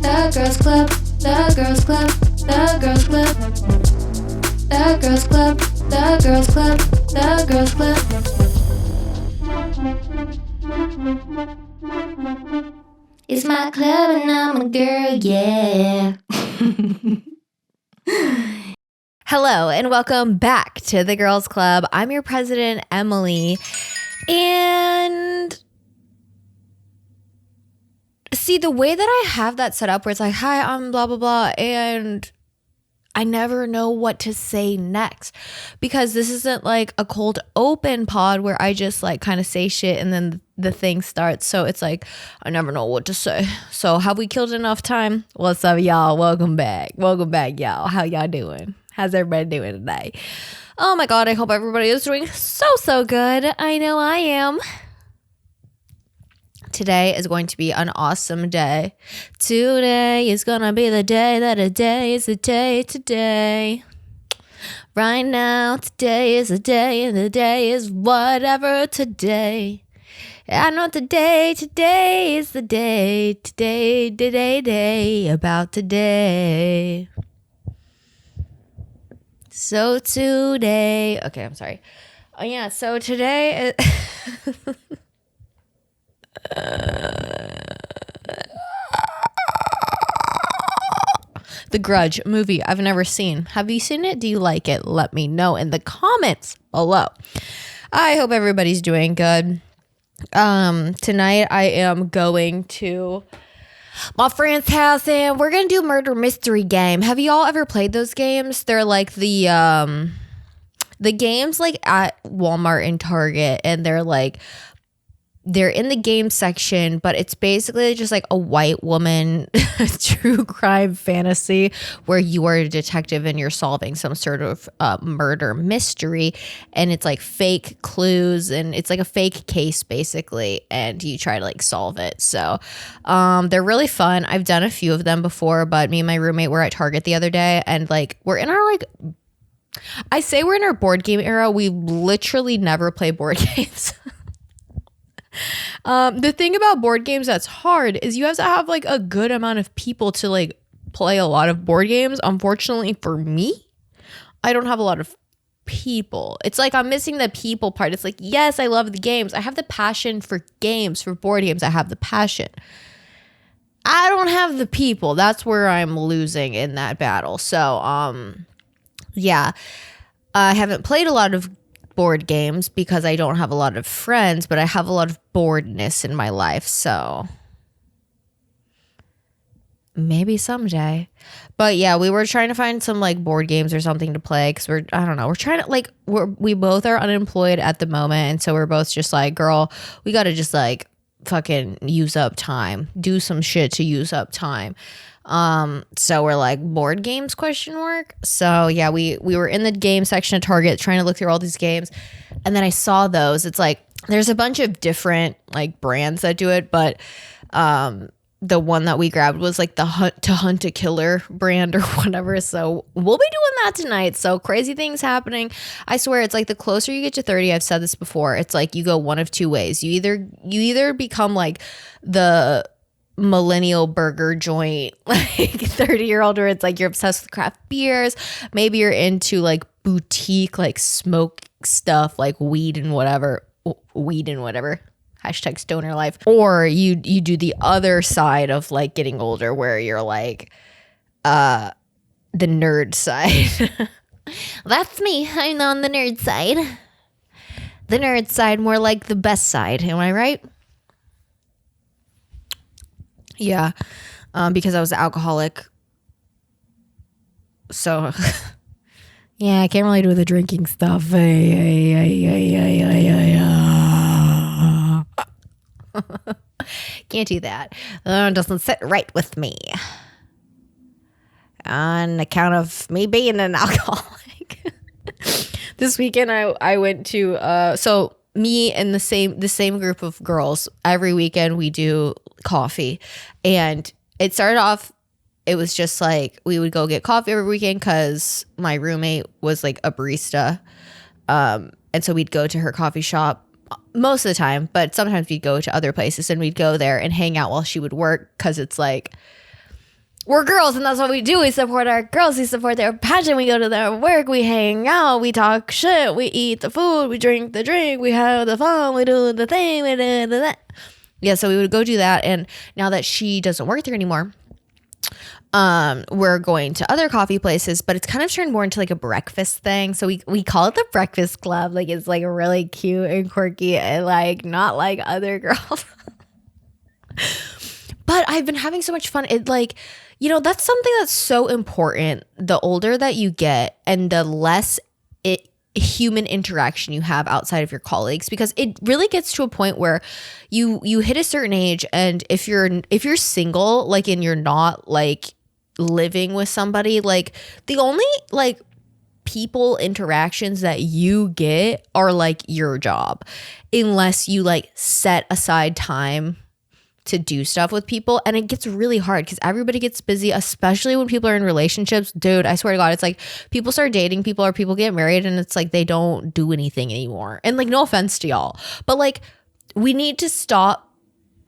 The Girls Club, The Girls Club, The Girls Club, The Girls Club, The Girls Club, The Girls Club. It's my club and I'm a girl, yeah. Hello and welcome back to the Girls Club. I'm your president, Emily, and see, the way that I have that set up where it's like, hi, I'm blah, blah, blah, and I never know what to say next because this isn't like a cold open pod where I just like kind of say shit and then the thing starts. So it's like, I never know what to say. So have we killed enough time? What's up, y'all? Welcome back. Welcome back, y'all. How y'all doing? How's everybody doing today? Oh my God, I hope everybody is doing so good. I know I am. Today is going to be an awesome day. Today is gonna be the day that a day is a day today. Right now, today is a day and the day is whatever today. I know today is the day, today, about today. So today, okay, I'm sorry. Oh yeah, so today The Grudge movie I've never seen. Have you seen it? Do you like it? Let me know in the comments below. I hope everybody's doing good. Tonight I am going to my friend's house and we're gonna do murder mystery game. Have you all ever played those games? They're like the games like at Walmart and Target, and they're in the game section, but it's basically just like a white woman true crime fantasy where you are a detective and you're solving some sort of murder mystery, and it's like fake clues and it's like a fake case basically, and you try to like solve it. So they're really fun. I've done a few of them before, but me and my roommate were at Target the other day and like we're in our I say we're in our board game era. We literally never play board games. The thing about board games that's hard is you have to have like a good amount of people to like play a lot of board games. Unfortunately for me, I don't have a lot of people. It's like I'm missing the people part. It's like, yes, I love the games. I have the passion for games, for board games. I have the passion. I don't have the people. That's where I'm losing in that battle. So, yeah, I haven't played a lot of board games because I don't have a lot of friends, but I have a lot of boredness in my life, so maybe someday. But yeah, we were trying to find some like board games or something to play because we're trying to like we both are unemployed at the moment, and so we're both just like, girl, we gotta just like fucking use up time, do some shit to use up time. So we're like, board games ? So yeah, we were in the game section of Target trying to look through all these games, and then I saw those. It's like there's a bunch of different like brands that do it, but the one that we grabbed was like the Hunt a Killer brand or whatever. So we'll be doing that tonight. So crazy things happening. I swear, it's like the closer you get to 30, I've said this before, it's like you go one of two ways. You either become like the millennial burger joint like 30-year-old where it's like you're obsessed with craft beers, maybe you're into like boutique like smoke stuff like weed and whatever hashtag stoner life, or you do the other side of like getting older where you're like the nerd side. That's me. I'm on the nerd side, more like the best side, am I right? Yeah, because I was an alcoholic. So, yeah, I can't really do the drinking stuff. Can't do that. It doesn't sit right with me. On account of me being an alcoholic. This weekend, I went to, so me and the same group of girls, every weekend we do coffee, and it started off, it was just like we would go get coffee every weekend because my roommate was like a barista, and so we'd go to her coffee shop most of the time, but sometimes we'd go to other places and we'd go there and hang out while she would work because it's like we're girls and that's what we do. We support our girls. We support their passion. We go to their work. We hang out. We talk shit. We eat the food. We drink the drink. We have the fun. We do the thing. We do the that. Yeah, so we would go do that. And now that she doesn't work there anymore, we're going to other coffee places, but it's kind of turned more into like a breakfast thing. So we call it the Breakfast Club. Like it's like really cute and quirky and like not like other girls. But I've been having so much fun. It like, you know, that's something that's so important. The older that you get and the less human interaction you have outside of your colleagues, because it really gets to a point where you hit a certain age, and if you're single, like, and you're not like living with somebody, like the only like people interactions that you get are like your job, unless you like set aside time to do stuff with people. And it gets really hard because everybody gets busy, especially when people are in relationships. Dude, I swear to God, it's like people start dating people or people get married and it's like they don't do anything anymore. And like, no offense to y'all, but like we need to stop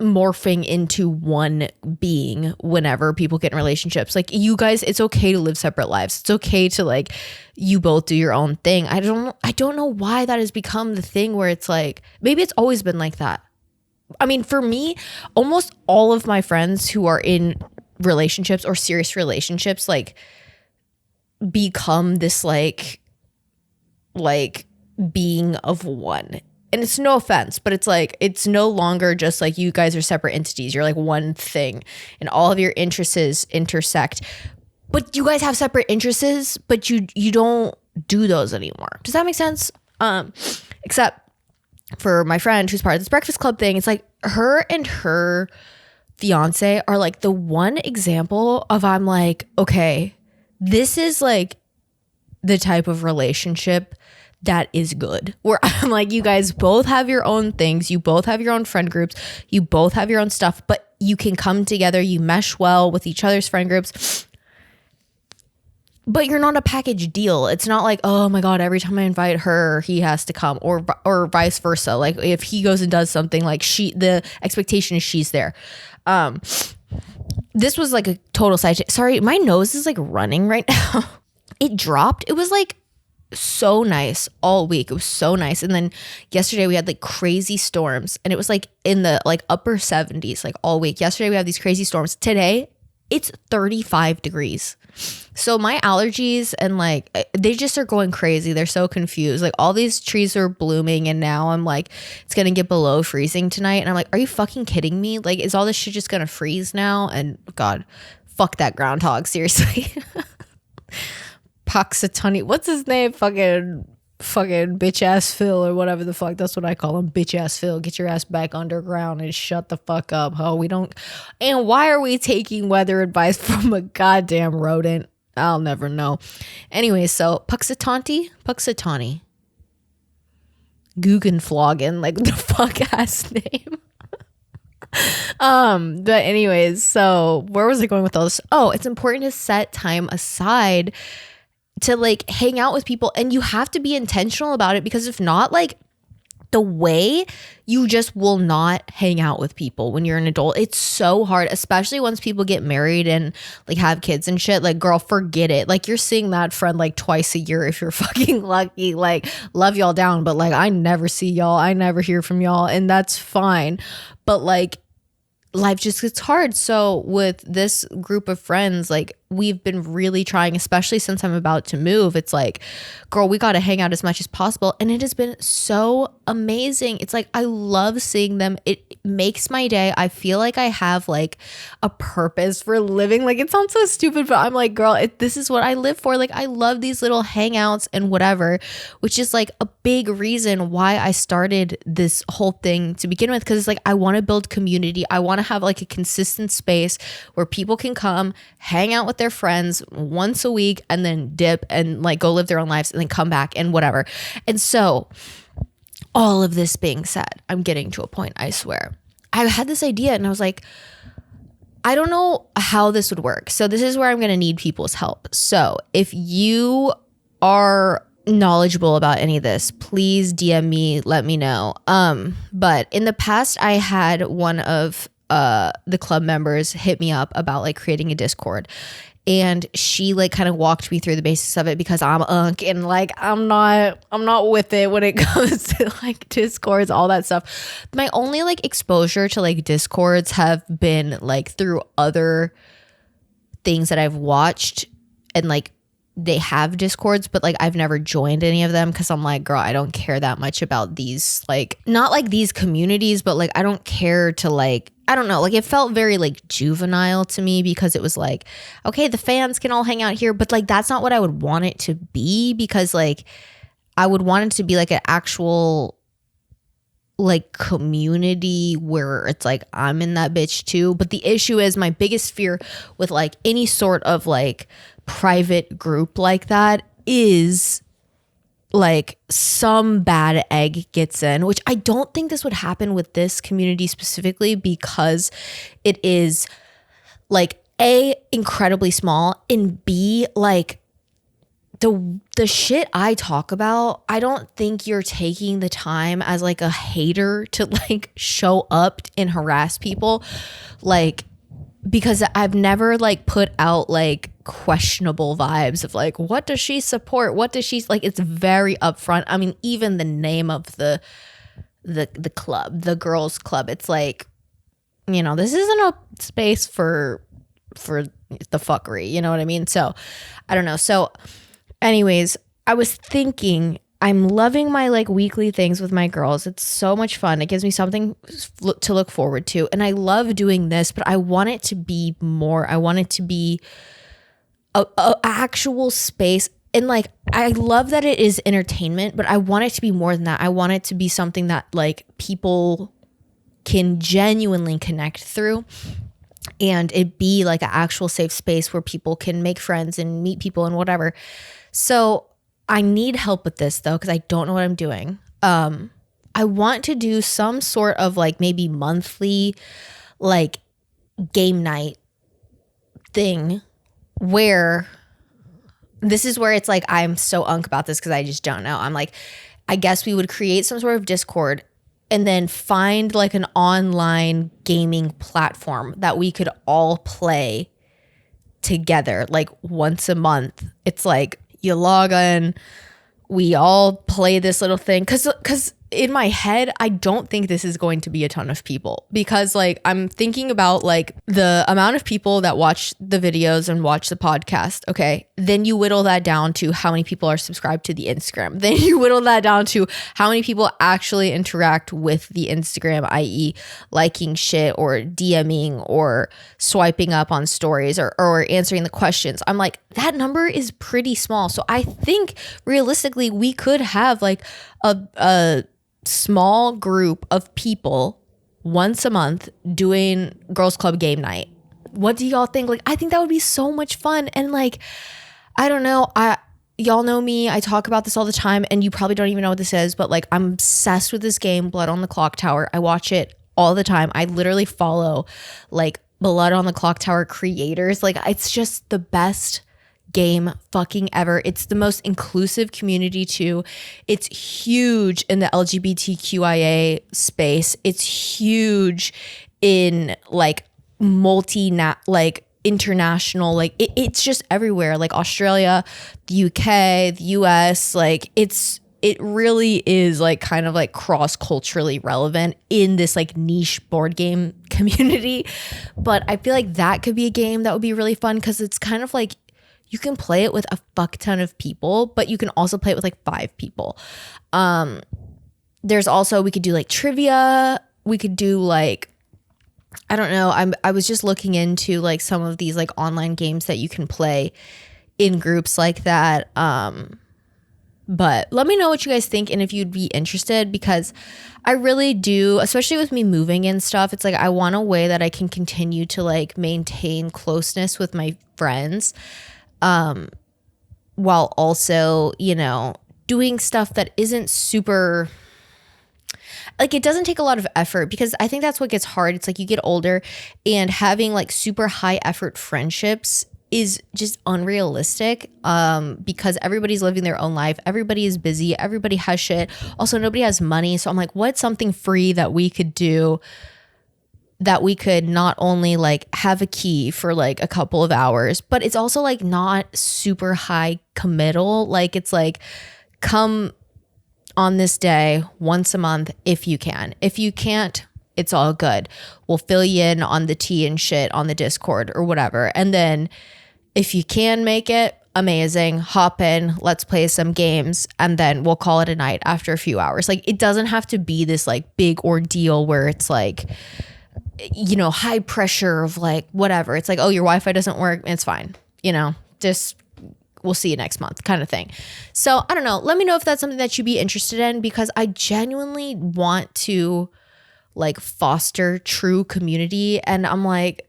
morphing into one being whenever people get in relationships. Like, you guys, it's okay to live separate lives. It's okay to like, you both do your own thing. I don't know why that has become the thing where it's like, maybe it's always been like that. I mean, for me, almost all of my friends who are in relationships or serious relationships, like, become this like being of one. And it's no offense, but it's like, it's no longer just like you guys are separate entities. You're like one thing and all of your interests intersect. But you guys have separate interests, but you don't do those anymore. Does that make sense? Except for my friend who's part of this Breakfast Club thing, it's like her and her fiance are like the one example of, I'm like, okay, this is like the type of relationship that is good, where I'm like, you guys both have your own things, you both have your own friend groups, you both have your own stuff, but you can come together, you mesh well with each other's friend groups. But you're not a package deal. It's not like, oh my God, every time I invite her, he has to come, or vice versa. Like if he goes and does something, like the expectation is she's there. This was like a total side chick. Sorry, my nose is like running right now. It dropped. It was like so nice all week. It was so nice. And then yesterday we had like crazy storms, and it was like in the like upper 70s like all week. Yesterday we had these crazy storms. Today it's 35 degrees. So my allergies and like, they just are going crazy. They're so confused. Like all these trees are blooming and now I'm like, it's going to get below freezing tonight. And I'm like, are you fucking kidding me? Like, is all this shit just going to freeze now? And God, fuck that groundhog. Seriously. Puxatawny. What's his name? Fucking bitch ass Phil or whatever the fuck. That's what I call him. Bitch ass Phil. Get your ass back underground and shut the fuck up. Ho, we don't. And why are we taking weather advice from a goddamn rodent? I'll never know. Anyway, so Puxatawny. Guggenflogen, like the fuck ass name. But anyways, so where was I going with all this? Oh, it's important to set time aside to like hang out with people, and you have to be intentional about it, because if not, like, the way you just will not hang out with people when you're an adult. It's so hard, especially once people get married and like have kids and shit. Like, girl, forget it. Like, you're seeing that friend like twice a year if you're fucking lucky. Like, love y'all down, but like, I never see y'all, I never hear from y'all, and that's fine. But like, life just gets hard. So with this group of friends, like, we've been really trying, especially since I'm about to move. It's like, girl, we got to hang out as much as possible. And it has been so amazing. It's like, I love seeing them. It makes my day. I feel like I have like a purpose for living. Like, it sounds so stupid, but I'm like, girl, this is what I live for. Like, I love these little hangouts and whatever, which is like a big reason why I started this whole thing to begin with. Cause it's like, I want to build community. I want to have like a consistent space where people can come hang out with their friends once a week and then dip and like go live their own lives and then come back and whatever. And so all of this being said, I'm getting to a point, I swear. I had this idea and I was like, I don't know how this would work. So this is where I'm going to need people's help. So if you are knowledgeable about any of this, please DM me, let me know. But in the past, I had one of the club members hit me up about like creating a Discord. And she like kind of walked me through the basics of it because I'm unk and like I'm not with it when it comes to like Discords, all that stuff. My only like exposure to like Discords have been like through other things that I've watched, and like they have Discords, but like I've never joined any of them because I'm like, girl, I don't care that much about these, like not like these communities, but like I don't care to like, I don't know, like it felt very like juvenile to me because it was like, okay, the fans can all hang out here, but like that's not what I would want it to be, because like I would want it to be like an actual like community where it's like I'm in that bitch too. But the issue is, my biggest fear with like any sort of like private group like that is like some bad egg gets in, which I don't think this would happen with this community specifically, because it is like A, incredibly small, and B, like the shit I talk about, I don't think you're taking the time as like a hater to like show up and harass people, like, because I've never like put out like questionable vibes of like, what does she support? What does she like? It's very upfront. I mean, even the name of the club, the girls club, it's like, you know, this isn't a space for the fuckery, you know what I mean? So I don't know. So anyways, I was thinking, I'm loving my like weekly things with my girls. It's so much fun. It gives me something to look forward to. And I love doing this, but I want it to be more. I want it to be a actual space. And like, I love that it is entertainment, but I want it to be more than that. I want it to be something that like people can genuinely connect through, and it be like an actual safe space where people can make friends and meet people and whatever. So I need help with this though, because I don't know what I'm doing. I want to do some sort of like maybe monthly like game night thing, where this is where it's like, I'm so unk about this because I just don't know. I'm like, I guess we would create some sort of Discord and then find like an online gaming platform that we could all play together like once a month. It's like you log in, we all play this little thing, because in my head, I don't think this is going to be a ton of people, because like I'm thinking about like the amount of people that watch the videos and watch the podcast. Okay. Then you whittle that down to how many people are subscribed to the Instagram. Then you whittle that down to how many people actually interact with the Instagram, i.e. liking shit or DMing or swiping up on stories or answering the questions. I'm like, that number is pretty small. So I think realistically we could have like a small group of people once a month doing girls club game night. What do y'all think? Like, I think that would be so much fun. And like, I don't know, y'all know me, I talk about this all the time, and you probably don't even know what this is, but like I'm obsessed with this game, Blood on the Clock Tower. I watch it all the time. I literally follow like Blood on the Clock Tower creators. Like, it's just the best game fucking ever. It's the most inclusive community too. It's huge in the LGBTQIA space. It's huge in like like international, like it's just everywhere, like Australia, the UK, the US, like it really is like kind of like cross-culturally relevant in this like niche board game community. But I feel like that could be a game that would be really fun, because it's kind of like you can play it with a fuck ton of people, but you can also play it with like 5 people. There's also, we could do like trivia. We could do like, I don't know. I was just looking into like some of these like online games that you can play in groups like that. But let me know what you guys think and if you'd be interested, because I really do, especially with me moving and stuff. It's like, I want a way that I can continue to like maintain closeness with my friends. While also, you know, doing stuff that isn't super, like, it doesn't take a lot of effort, because I think that's what gets hard. It's like you get older and having like super high effort friendships is just unrealistic, because everybody's living their own life. Everybody is busy. Everybody has shit. Also, nobody has money. So I'm like, what's something free that we could do that we could not only like have a key for like a couple of hours, but it's also like not super high committal. Like it's like, come on this day once a month if you can. If you can't, it's all good. We'll fill you in on the tea and shit on the Discord or whatever. And then if you can make it, amazing, hop in, let's play some games, and then we'll call it a night after a few hours. Like it doesn't have to be this like big ordeal where it's like, you know, high pressure of like whatever. It's like, oh, your Wi-Fi doesn't work, it's fine, you know, just we'll see you next month kind of thing. So I don't know, let me know if that's something that you'd be interested in, because I genuinely want to like foster true community. And I'm like,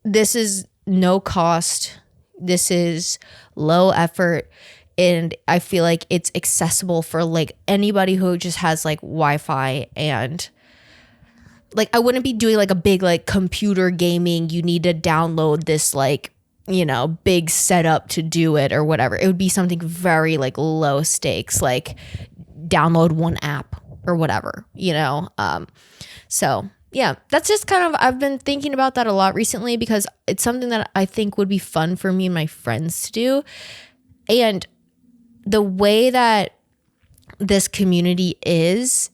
this is no cost, this is low effort, and I feel like it's accessible for like anybody who just has like Wi-Fi. And like I wouldn't be doing like a big like computer gaming, you need to download this like, you know, big setup to do it or whatever. It would be something very like low stakes, like download one app or whatever, you know. So yeah, that's just kind of, I've been thinking about that a lot recently, because it's something that I think would be fun for me and my friends to do. And the way that this community is,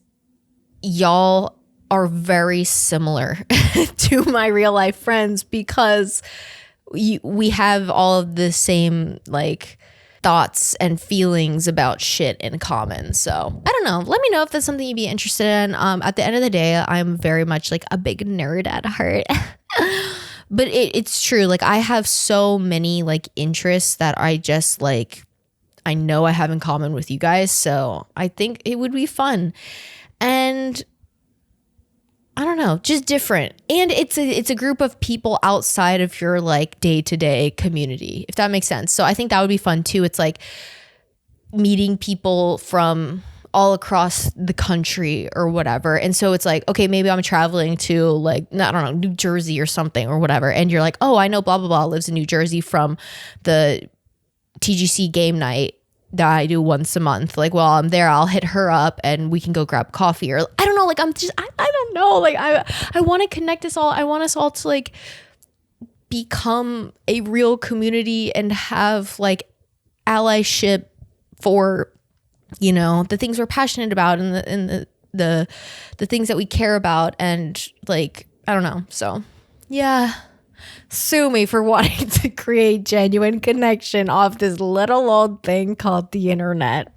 y'all are very similar to my real life friends, because we have all of the same like thoughts and feelings about shit in common. So I don't know, let me know if that's something you'd be interested in. At the end of the day, I'm very much like a big nerd at heart. But it's true, like I have so many like interests that I just like, I know I have in common with you guys. So I think it would be fun. And I don't know, just different. And it's a group of people outside of your like day-to-day community, if that makes sense. So I think that would be fun too. It's like meeting people from all across the country or whatever. And so it's like, okay, maybe I'm traveling to like, I don't know, New Jersey or something or whatever. And you're like, oh, I know blah, blah, blah lives in New Jersey from the TGC game night that I do once a month. Like, while I'm there, I'll hit her up and we can go grab coffee. Or I don't know, like I don't know, like I want to connect us all. I want us all to like become a real community and have like allyship for, you know, the things we're passionate about and the things that we care about. And like, I don't know. So yeah, sue me for wanting to create genuine connection off this little old thing called the internet.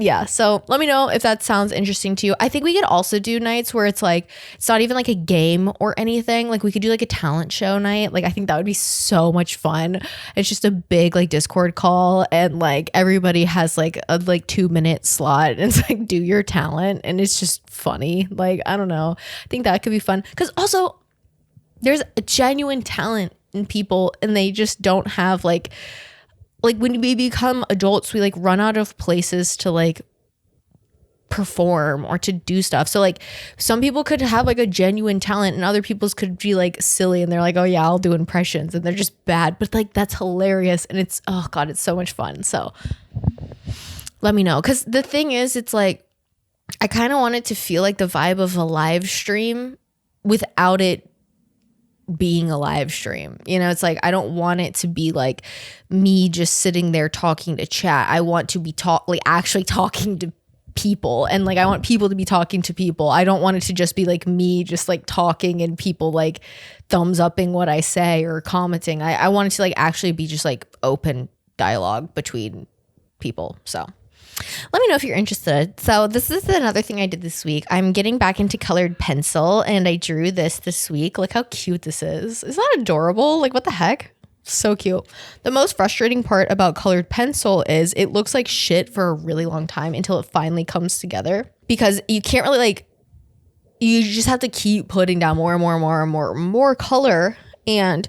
Yeah, so let me know if that sounds interesting to you. I think we could also do nights where it's like, it's not even like a game or anything. Like we could do like a talent show night. Like I think that would be so much fun. It's just a big like Discord call, and like everybody has like a like 2-minute slot, and it's like, do your talent, and it's just funny. Like, I don't know. I think that could be fun, because also there's a genuine talent in people, and they just don't have like when we become adults, we like run out of places to like perform or to do stuff. So like some people could have like a genuine talent, and other people's could be like silly, and they're like, oh yeah, I'll do impressions, and they're just bad, but like that's hilarious, and it's, oh god, it's so much fun. So let me know, because the thing is, it's like I kind of want it to feel like the vibe of a live stream without it being a live stream. You know, it's like I don't want it to be like me just sitting there talking to chat. I want to be actually talking to people, and like I want people to be talking to people. I don't want it to just be like me just like talking and people like thumbs upping what I say or commenting. I want it to like actually be just like open dialogue between people. So let me know if you're interested. So this is another thing I did this week. I'm getting back into colored pencil, and I drew this week. Look how cute this is. Isn't that adorable? Like, what the heck? So cute. The most frustrating part about colored pencil is it looks like shit for a really long time until it finally comes together, because you can't really like, you just have to keep putting down more and more and more and more and more color. And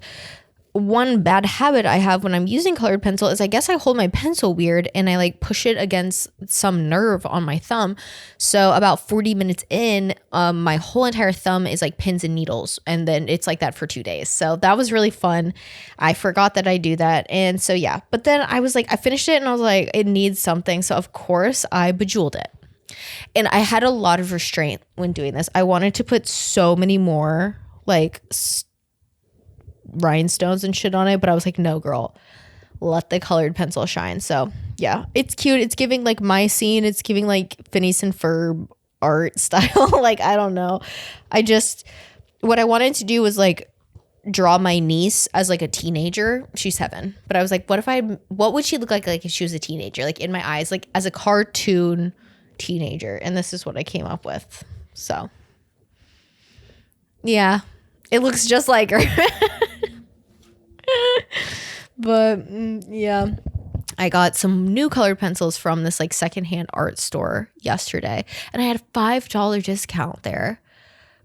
one bad habit I have when I'm using colored pencil is I guess I hold my pencil weird, and I like push it against some nerve on my thumb. So about 40 minutes in, my whole entire thumb is like pins and needles, and then it's like that for 2 days. So that was really fun. I forgot that I do that. And so yeah, but then I was like, I finished it and I was like, it needs something. So of course I bejeweled it. And I had a lot of restraint when doing this. I wanted to put so many more like rhinestones and shit on it, but I was like, no, girl, let the colored pencil shine. So yeah, it's cute. It's giving like my scene. It's giving like Phineas and Ferb art style. Like, I don't know. What I wanted to do was like draw my niece as like a teenager. She's 7, but I was like, what would she look like if she was a teenager? Like in my eyes, like as a cartoon teenager. And this is what I came up with. So yeah, it looks just like her. But yeah, I got some new colored pencils from this like secondhand art store yesterday, and I had a $5 discount there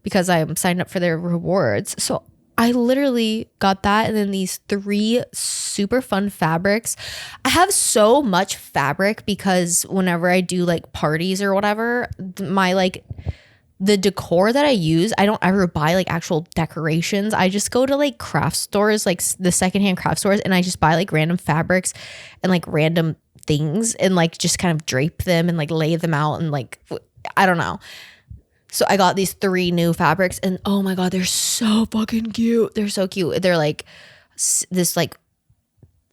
because I'm signed up for their rewards. So I literally got that, and then these 3 super fun fabrics. I have so much fabric because whenever I do like parties or whatever, my like the decor that I use, I don't ever buy like actual decorations. I just go to like craft stores, like the secondhand craft stores, and I just buy like random fabrics and like random things and like just kind of drape them and like lay them out and like, I don't know. So I got these 3 new fabrics, and oh my God, they're so fucking cute. They're so cute. They're like this like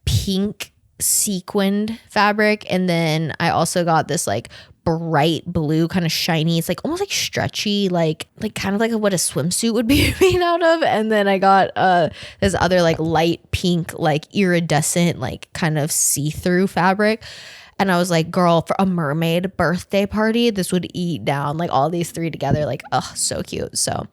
pink sequined fabric. And then I also got this like bright blue, kind of shiny. It's like almost like stretchy, like kind of like what a swimsuit would be made out of. And then I got this other like light pink, like iridescent, like kind of see-through fabric. And I was like, girl, for a mermaid birthday party, this would eat down like all these 3 together. Like, oh, so cute. So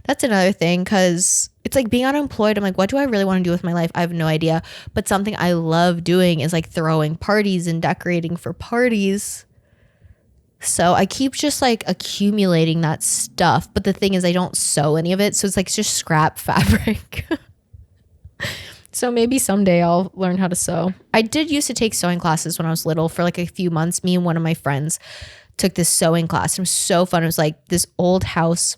that's another thing, because it's like being unemployed. I'm like, what do I really want to do with my life? I have no idea. But something I love doing is like throwing parties and decorating for parties. So I keep just like accumulating that stuff. But the thing is, I don't sew any of it. So it's like just scrap fabric. So maybe someday I'll learn how to sew. I did used to take sewing classes when I was little for like a few months. Me and one of my friends took this sewing class. It was so fun. It was like this old house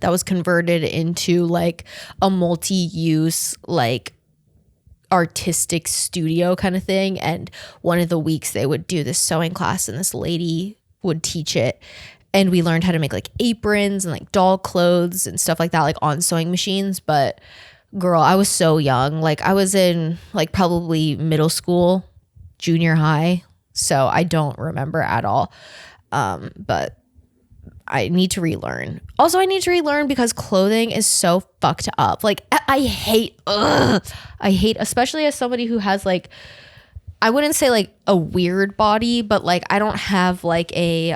that was converted into like a multi-use like artistic studio kind of thing. And one of the weeks they would do this sewing class, and this lady would teach it. And we learned how to make like aprons and like doll clothes and stuff like that, like on sewing machines. But girl, I was so young. Like I was in like probably middle school, junior high. So I don't remember at all. But I need to relearn. Also, I need to relearn because clothing is so fucked up. Like I hate, especially as somebody who has like, I wouldn't say like a weird body, but like I don't have like a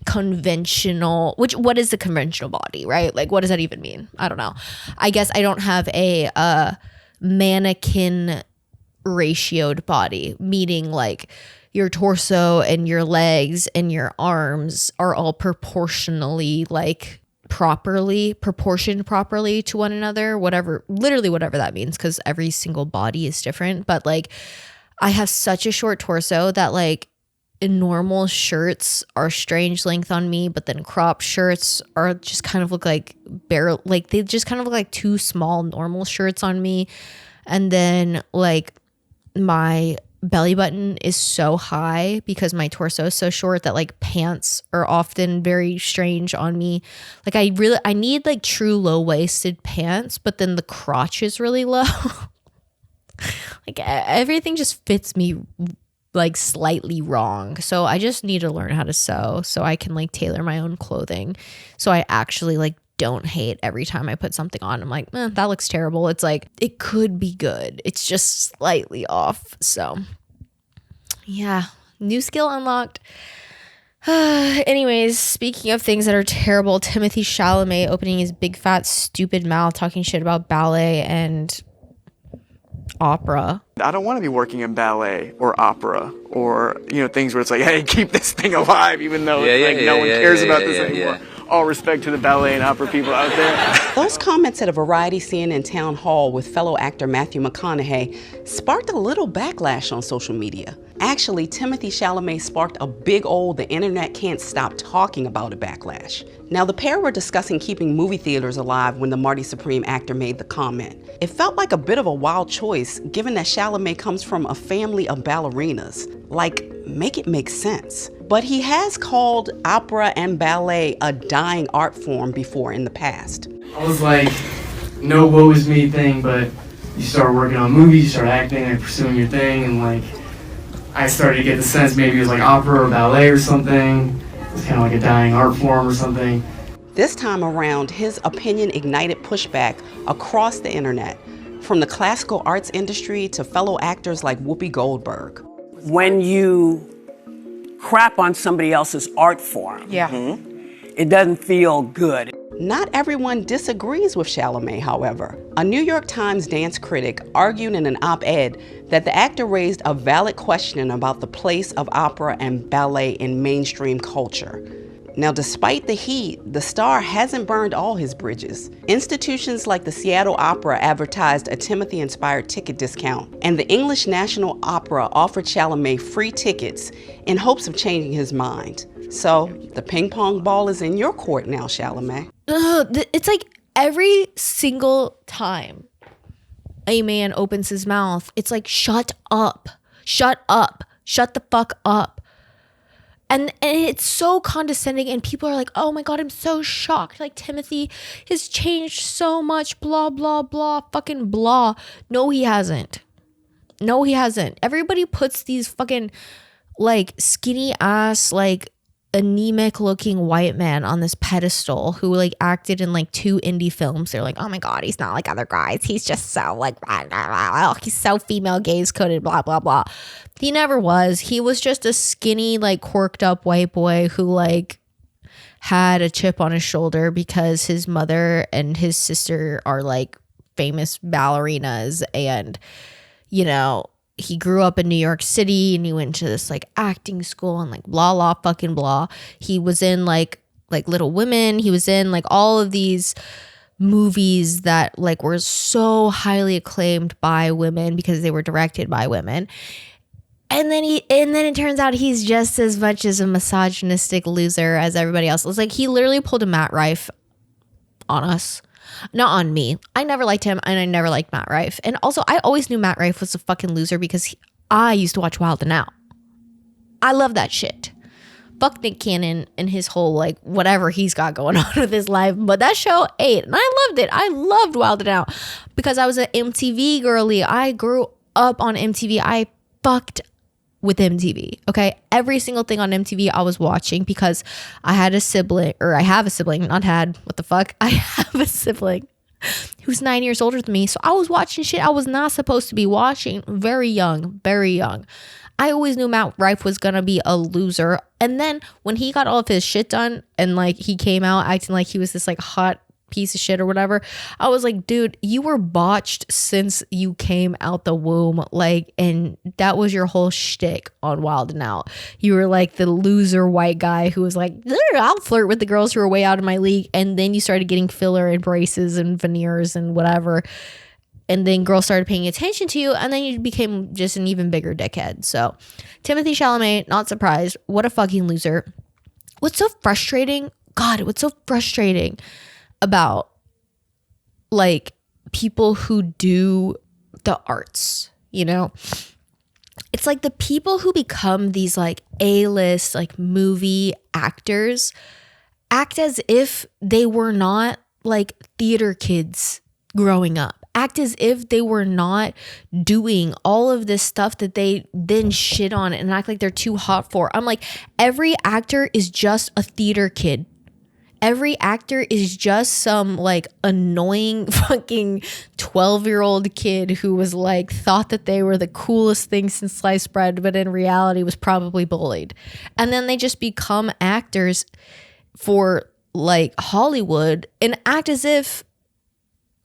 conventional, what is the conventional body, right? Like what does that even mean? I don't know. I guess I don't have a mannequin ratioed body, meaning like your torso and your legs and your arms are all proportionally like proportioned properly to one another, literally whatever that means, because every single body is different. But like I have such a short torso that like normal shirts are strange length on me, but then crop shirts are just kind of look like they just kind of look like too small normal shirts on me. And then like my belly button is so high because my torso is so short that like pants are often very strange on me. Like I need like true low-waisted pants, but then the crotch is really low. Like everything just fits me like slightly wrong. So I just need to learn how to sew so I can like tailor my own clothing. So I actually like don't hate every time I put something on. I'm like, that looks terrible. It's like, it could be good. It's just slightly off. So yeah, new skill unlocked. Anyways, speaking of things that are terrible, Timothée Chalamet opening his big fat stupid mouth talking shit about ballet and opera. I don't want to be working in ballet or opera or, things where it's like, hey, keep this thing alive, even though no one cares about this anymore. All respect to the ballet and opera people out there. Those comments at a variety CNN town hall with fellow actor Matthew McConaughey sparked a little backlash on social media. Actually, Timothée Chalamet sparked a big old the internet can't stop talking about a backlash. Now, the pair were discussing keeping movie theaters alive when the Marty Supreme actor made the comment. It felt like a bit of a wild choice, given that Chalamet comes from a family of ballerinas. Like, make it make sense. But he has called opera and ballet a dying art form before in the past. I was like, no woe is me thing, but you start working on movies, you start acting and pursuing your thing, and like, I started to get the sense maybe it was like opera or ballet or something. It's kind of like a dying art form or something. This time around, his opinion ignited pushback across the internet, from the classical arts industry to fellow actors like Whoopi Goldberg. When you crap on somebody else's art form, it doesn't feel good. Not everyone disagrees with Chalamet, however. A New York Times dance critic argued in an op-ed that the actor raised a valid question about the place of opera and ballet in mainstream culture. Now, despite the heat, the star hasn't burned all his bridges. Institutions like the Seattle Opera advertised a Timothy-inspired ticket discount, and the English National Opera offered Chalamet free tickets in hopes of changing his mind. So, the ping pong ball is in your court now, Chalamet. It's like every single time a man opens his mouth, it's like, shut up, shut the fuck up. And it's so condescending, and people are like, oh my God, I'm so shocked. Like, Timothy has changed so much, blah, blah, blah, fucking blah. No, he hasn't. No, he hasn't. Everybody puts these fucking, like, skinny ass, like, anemic looking white man on this pedestal who like acted in like 2 indie films. They're like, oh my God, he's not like other guys. He's just so like, he's so female gaze coded, blah, blah, blah. He never was. He was just a skinny, like quirked up white boy who like had a chip on his shoulder because his mother and his sister are like famous ballerinas, and you know, he grew up in New York City and he went to this like acting school and like blah, blah, fucking blah. He was in like Little Women. He was in like all of these movies that like were so highly acclaimed by women because they were directed by women. And then it turns out he's just as much as a misogynistic loser as everybody else. It was like he literally pulled a Matt Rife on us. Not on me. I never liked him, and I never liked Matt Rife. And also, I always knew Matt Rife was a fucking loser because I used to watch Wild and Out. I love that shit. Fuck Nick Cannon and his whole, like, whatever he's got going on with his life. But that show ate, and I loved it. I loved Wild and Out because I was an MTV girly. I grew up on MTV. I fucked with MTV, okay? Every single thing on MTV I was watching because I have a sibling, I have a sibling who's 9 years older than me. So I was watching shit I was not supposed to be watching. Very young. I always knew Matt Rife was gonna be a loser. And then when he got all of his shit done and like he came out acting like he was this like hot piece of shit or whatever, I was like, dude, you were botched since you came out the womb, like, and that was your whole shtick on Wild and Out. You were like the loser white guy who was like, I'll flirt with the girls who are way out of my league, and then you started getting filler and braces and veneers and whatever, and then girls started paying attention to you, and then you became just an even bigger dickhead. So Timothée Chalamet, not surprised. What a fucking loser. What's so frustrating about like people who do the arts, you know, it's like the people who become these like A-list like movie actors act as if they were not like theater kids growing up, act as if they were not doing all of this stuff that they then shit on and act like they're too hot for. I'm like, every actor is just a theater kid. Every actor is just some like annoying fucking 12-year-old kid who was like thought that they were the coolest thing since sliced bread, but in reality was probably bullied. And then they just become actors for like Hollywood and act as if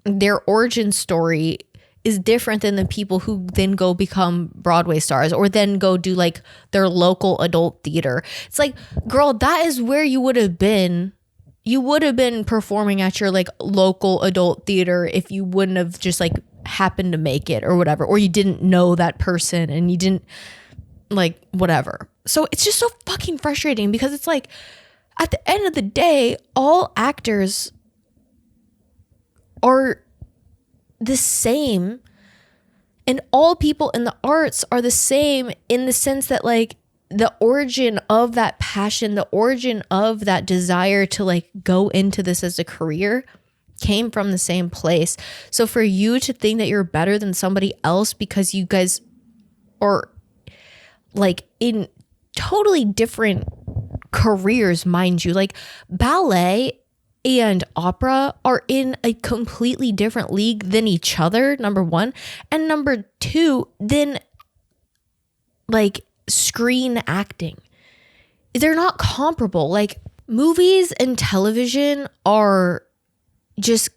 their origin story is different than the people who then go become Broadway stars or then go do like their local adult theater. It's like, girl, that is where you would have been. You would have been performing at your like local adult theater if you wouldn't have just like happened to make it or whatever, or you didn't know that person and you didn't like whatever. So it's just so fucking frustrating because it's like at the end of the day, all actors are the same And all people in the arts are the same in the sense that like the origin of that passion, the origin of that desire to like go into this as a career came from the same place. So for you to think that you're better than somebody else because you guys are like in totally different careers, mind you, like ballet and opera are in a completely different league than each other, number one, and number two, than like screen acting. They're not comparable. Like movies and television are just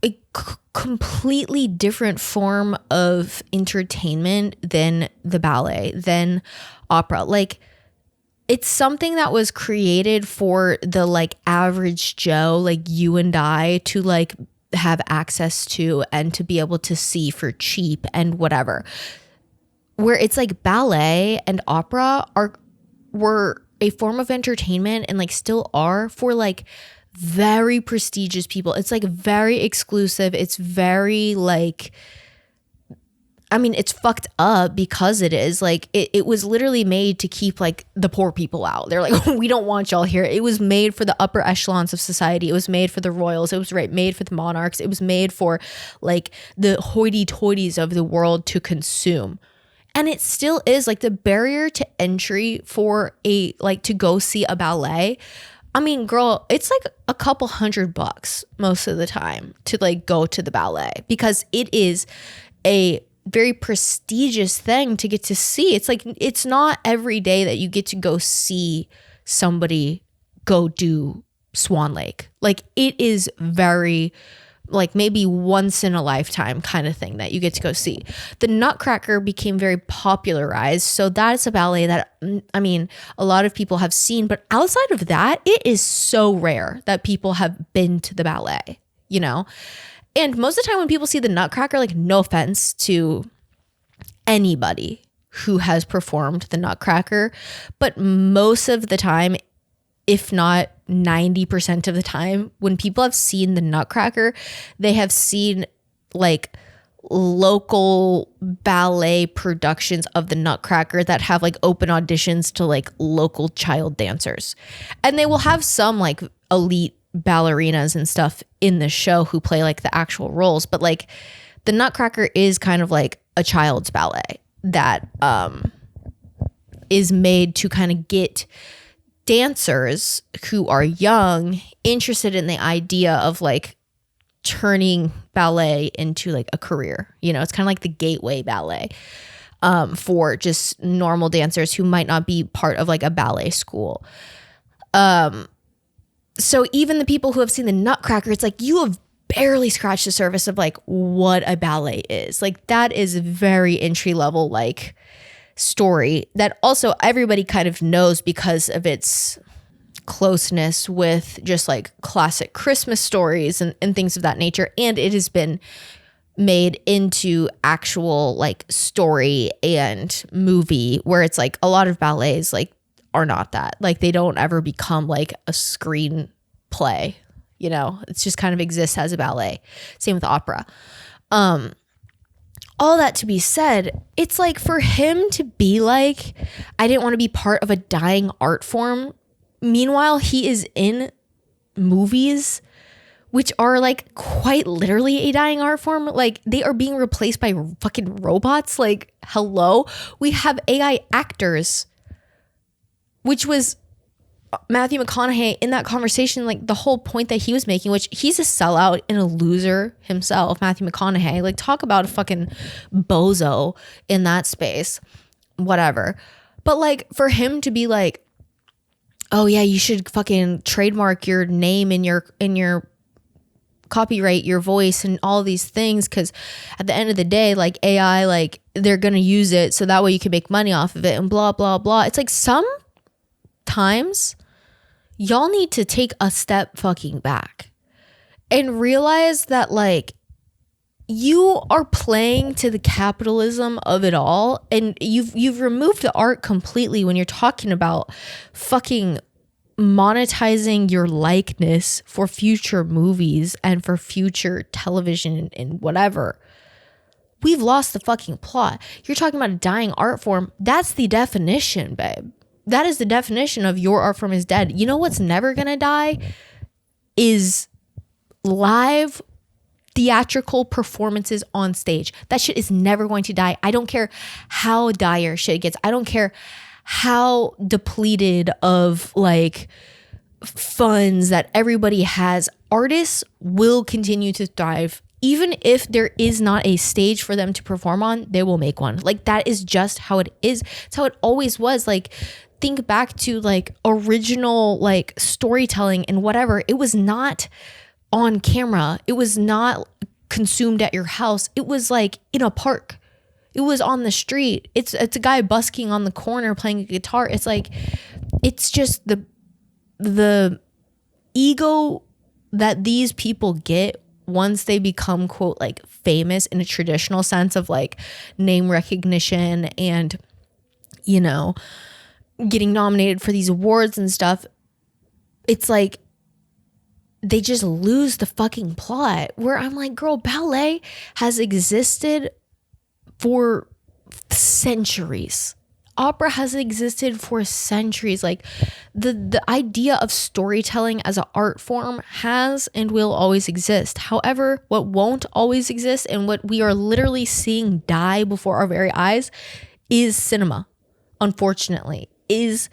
a completely different form of entertainment than the ballet, than opera. Like it's something that was created for the like average Joe, like you and I, to like have access to and to be able to see for cheap and whatever. Where it's like ballet and opera were a form of entertainment and like still are for like very prestigious people. It's like very exclusive. It's very like, I mean, it's fucked up because it is like, it was literally made to keep like the poor people out. They're like, we don't want y'all here. It was made for the upper echelons of society. It was made for the royals. It was made for the monarchs. It was made for like the hoity-toities of the world to consume. And it still is like the barrier to entry for a like to go see a ballet. I mean, girl, it's like a couple $100 most of the time to like go to the ballet because it is a very prestigious thing to get to see. It's like, it's not every day that you get to go see somebody go do Swan Lake. Like it is very like maybe once in a lifetime kind of thing that you get to go see. The Nutcracker became very popularized. So that's a ballet that, I mean, a lot of people have seen, but outside of that, it is so rare that people have been to the ballet, you know? And most of the time when people see the Nutcracker, like no offense to anybody who has performed the Nutcracker, but most of the time, if not 90% of the time, when people have seen the Nutcracker, they have seen like local ballet productions of the Nutcracker that have like open auditions to like local child dancers. And they will have some like elite ballerinas and stuff in the show who play like the actual roles. But like the Nutcracker is kind of like a child's ballet that is made to kind of get dancers who are young interested in the idea of like turning ballet into like a career. You know, it's kind of like the gateway ballet for just normal dancers who might not be part of like a ballet school. So even the people who have seen the Nutcracker, it's like you have barely scratched the surface of like what a ballet is. Like that is very entry level like story that also everybody kind of knows because of its closeness with just like classic Christmas stories and things of that nature. And it has been made into actual like story and movie where it's like a lot of ballets like are not that. Like they don't ever become like a screen play, you know, it's just kind of exists as a ballet. Same with opera. All that to be said, it's like for him to be like, I didn't want to be part of a dying art form. Meanwhile, he is in movies which are like quite literally a dying art form. Like they are being replaced by fucking robots. Like, hello, we have AI actors, which was Matthew McConaughey in that conversation, like the whole point that he was making, which he's a sellout and a loser himself, Matthew McConaughey. Like talk about a fucking bozo in that space, whatever. But like for him to be like, oh yeah, you should fucking trademark your name in your copyright, your voice and all these things, because at the end of the day, like AI, like they're gonna use it so that way you can make money off of it and blah blah blah. It's like sometimes y'all need to take a step fucking back and realize that like you are playing to the capitalism of it all, and you've removed the art completely when you're talking about fucking monetizing your likeness for future movies and for future television and whatever. we've lost the fucking plot. You're talking about a dying art form. That's the definition, babe. That is the definition of your art form is dead. You know what's never gonna die is live theatrical performances on stage. That shit is never going to die. I don't care how dire shit gets. I don't care how depleted of like funds that everybody has. Artists will continue to thrive. Even if there is not a stage for them to perform on, they will make one. Like, that is just how it is. It's how it always was. Like, think back to like original like storytelling and whatever. It was not on camera. It was not consumed at your house. It was like in a park. It was on the street. It's a guy busking on the corner playing a guitar. It's like, it's just the ego that these people get once they become, quote, like famous in a traditional sense of like name recognition and, you know, getting nominated for these awards and stuff. It's like they just lose the fucking plot, where I'm like, girl, ballet has existed for centuries. Opera has existed for centuries. Like the idea of storytelling as an art form has and will always exist. However, what won't always exist and what we are literally seeing die before our very eyes is cinema, unfortunately, is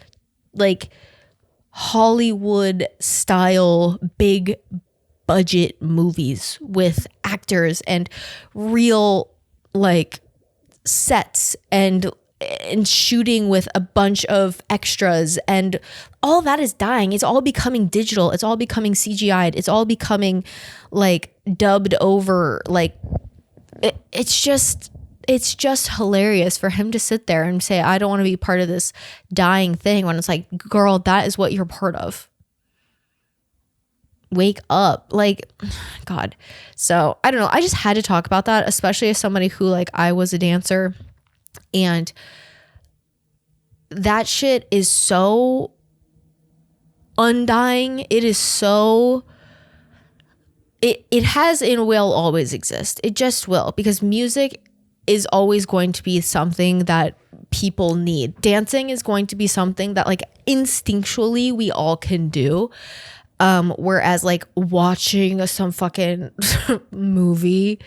like Hollywood style big budget movies with actors and real like sets and shooting with a bunch of extras, and all that is dying. It's all becoming digital. It's all becoming CGI'd. It's all becoming like dubbed over. Like it's just hilarious for him to sit there and say, I don't want to be part of this dying thing, when it's like, girl, that is what you're part of. Wake up. Like, God. So I don't know. I just had to talk about that, especially as somebody who, like, I was a dancer, and that shit is so undying. It is so, it has and will always exist. It just will, because music is always going to be something that people need. Dancing is going to be something that like instinctually we all can do. Whereas like watching some fucking movie,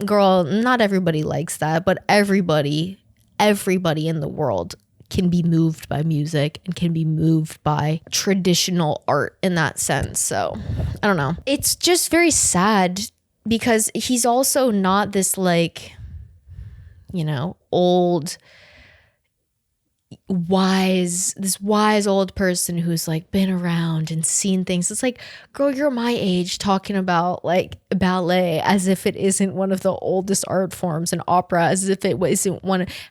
girl, not everybody likes that, but everybody in the world can be moved by music and can be moved by traditional art in that sense. So I don't know. It's just very sad because he's also not this like, you know, old, wise old person who's like been around and seen things. It's like, girl, you're my age talking about like ballet as if it isn't one of the oldest art forms, and opera as if it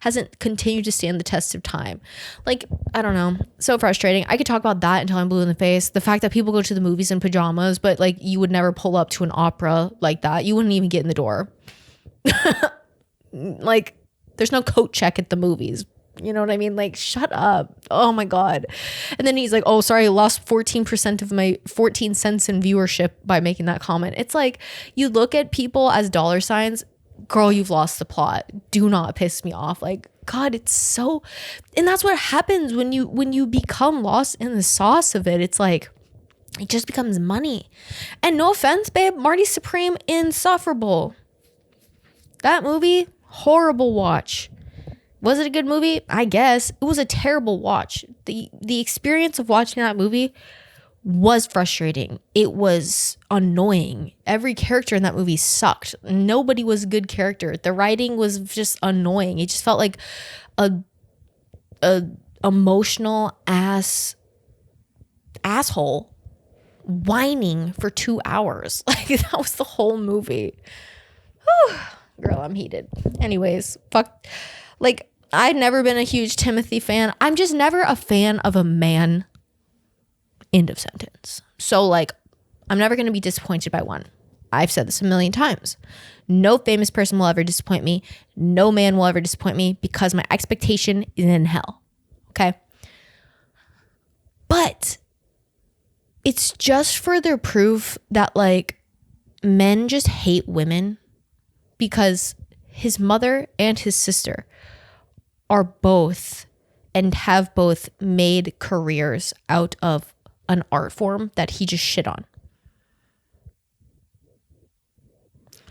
hasn't continued to stand the test of time. Like, I don't know. So frustrating. I could talk about that until I'm blue in the face. The fact that people go to the movies in pajamas, but like you would never pull up to an opera like that. You wouldn't even get in the door. Like, there's no coat check at the movies. You know what I mean? Like, shut up. Oh my God. And then he's like, oh, sorry, I lost 14% of my 14 cents in viewership by making that comment. It's like, you look at people as dollar signs. Girl, you've lost the plot. Do not piss me off. Like, God, it's so, and that's what happens when you become lost in the sauce of it. It's like, it just becomes money. And no offense, babe, Marty Supreme, insufferable. That movie, horrible watch. Was it a good movie? I guess. It was a terrible watch. The experience of watching that movie was frustrating. It was annoying. Every character in that movie sucked. Nobody was a good character. The writing was just annoying. It just felt like a emotional asshole whining for 2 hours. Like, that was the whole movie. Whew. Girl, I'm heated. Anyways, fuck. Like, I've never been a huge Timothée fan. I'm just never a fan of a man. End of sentence. So, like, I'm never going to be disappointed by one. I've said this a million times. No famous person will ever disappoint me. No man will ever disappoint me because my expectation is in hell. Okay? But it's just further proof that, like, men just hate women because his mother and his sister are both and have both made careers out of an art form that he just shit on.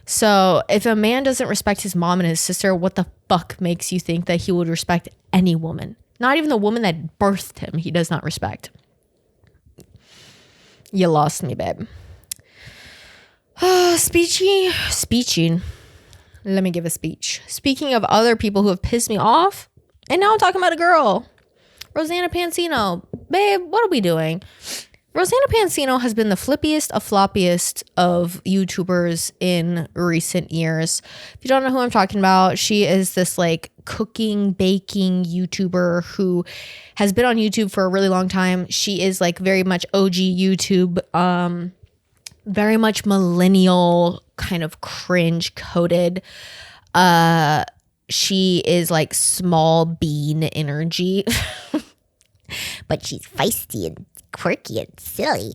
So if a man doesn't respect his mom and his sister, what the fuck makes you think that he would respect any woman? Not even the woman that birthed him, he does not respect. You lost me, babe. Speeching. Let me give a speech. Speaking of other people who have pissed me off, and now I'm talking about a girl. Rosanna Pansino. Babe, what are we doing? Rosanna Pansino has been the flippiest of floppiest of YouTubers in recent years. If you don't know who I'm talking about, she is this like cooking, baking YouTuber who has been on YouTube for a really long time. She is like very much OG YouTube, very much millennial, kind of cringe coded. She is like small bean energy, but she's feisty and quirky and silly.